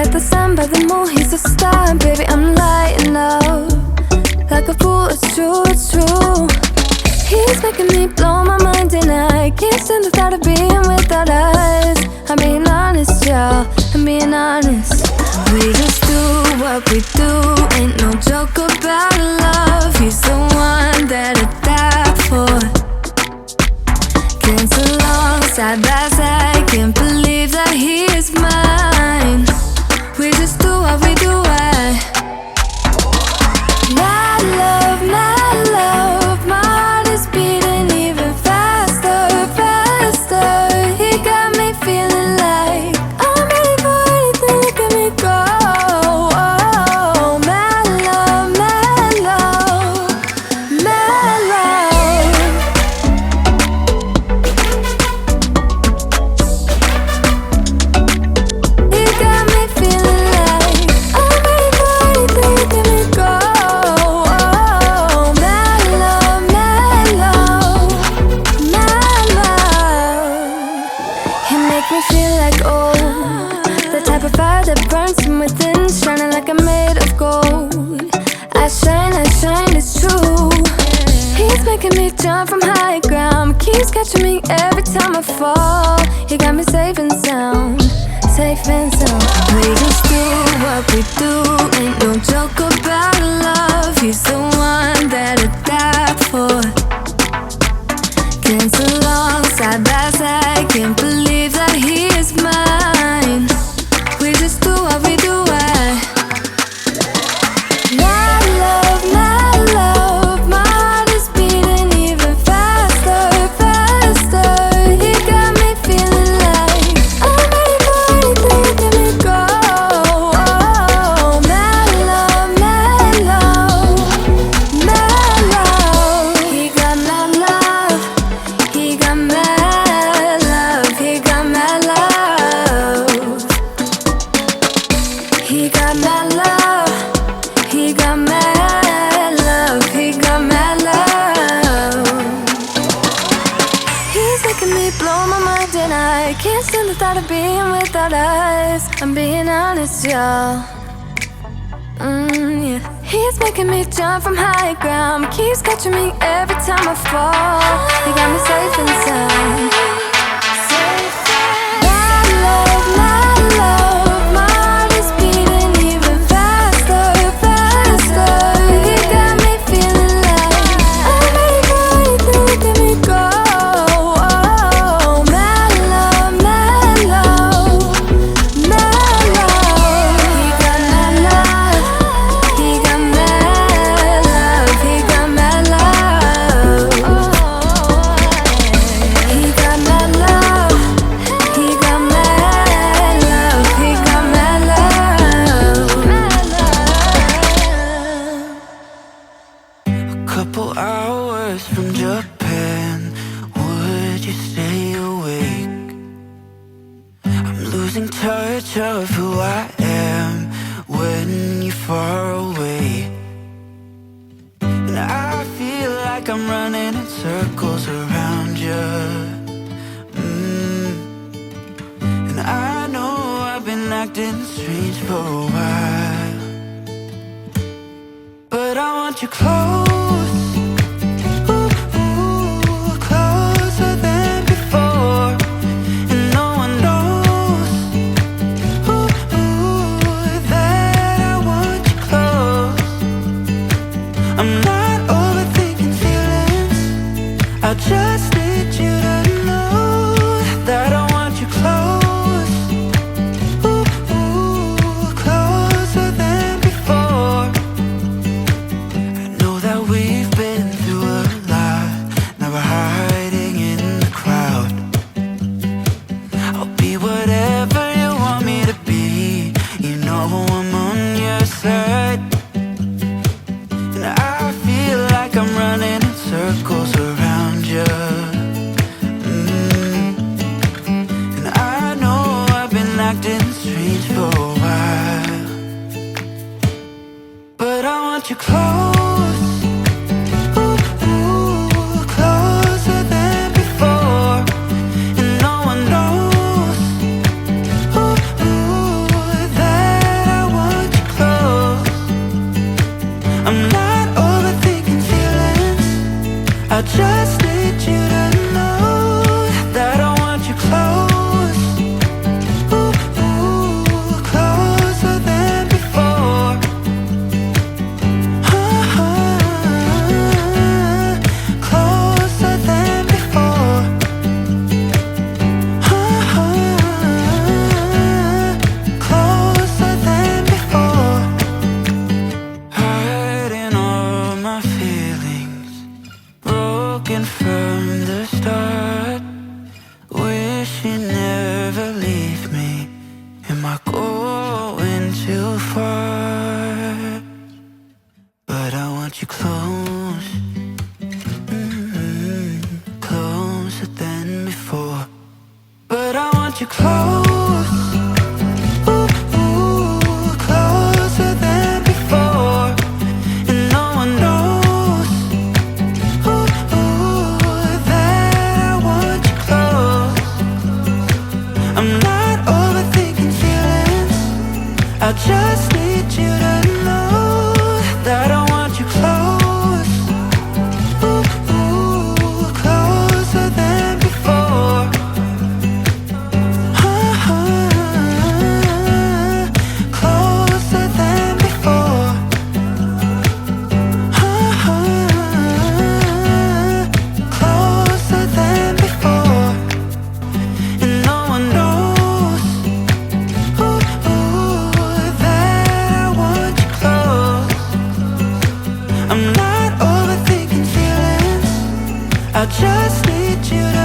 Like the sun by the moon, he's a star. Baby, I'm lighting up like a fool, it's true, it's true. He's making me blow my mind and I can't stand the thought of being without us. I'm being honest, y'all, I'm being honest. We just do what we do, ain't no joke about love. He's the one that I die for. Can't so long, side by side, can't believe that he is mine. We just do what we do, my love, my heart is beating even faster, faster. He got me feeling like I'm ready for anything, look at me go. Oh, my love, my love, my love. He got me feeling like I'm ready for anything, look at me go. Oh, my love, my love, my love. He make me feel like old, the type of fire that burns from within, shining like I'm made of gold. I shine, it's true. He's making me jump from high ground, keeps catching me every time I fall. He got me safe and sound, safe and sound. We just do what we do, ain't no joke about love. He's the one that I die for. Can't so long, side by side, can't believe that he is mine. We just do what we do, my love, my heart is beating even faster, faster. He got me feeling like I'm ready for anything, look at me go. Oh, my love, my love, my love. He got my love, he got my love, he got my love. He got my love, he got my love, he got my love. He's making me blow my mind and I can't stand the thought of being without us. I'm being honest, y'all. Yeah. He's making me jump from high ground, keeps catching me every time I fall. He got me safe and sound. My love, my heart is beating even faster, faster. He got me feeling like I'm ready for anything, look at me go. Oh, my love, my love, my love. He got my love, he got my love, he got my love. He got my love, he got my love, he got my love. A couple hours from Japan, would you stay awake? I'm losing touch of who I am when you're far away. And I feel like I'm running in circles around you. And I know I've been acting strange for a while, but I want you close, ooh, ooh, closer than before. And no one knows, ooh, ooh, that I want you close. I'm not overthinking feelings, I just need you to know that I want you close, ooh, ooh, closer than before. I know that wish you never leave me. Am I going too far? But I want you close, closer than before. But I want you close, closer than before. And no one knows that I want you close. I'm not overthinking feelings, I just need you to know that I want you close, closer than before. Closer than before. Closer than before. And no one knows that I want you close. I'm not overthinking feelings, I just need you to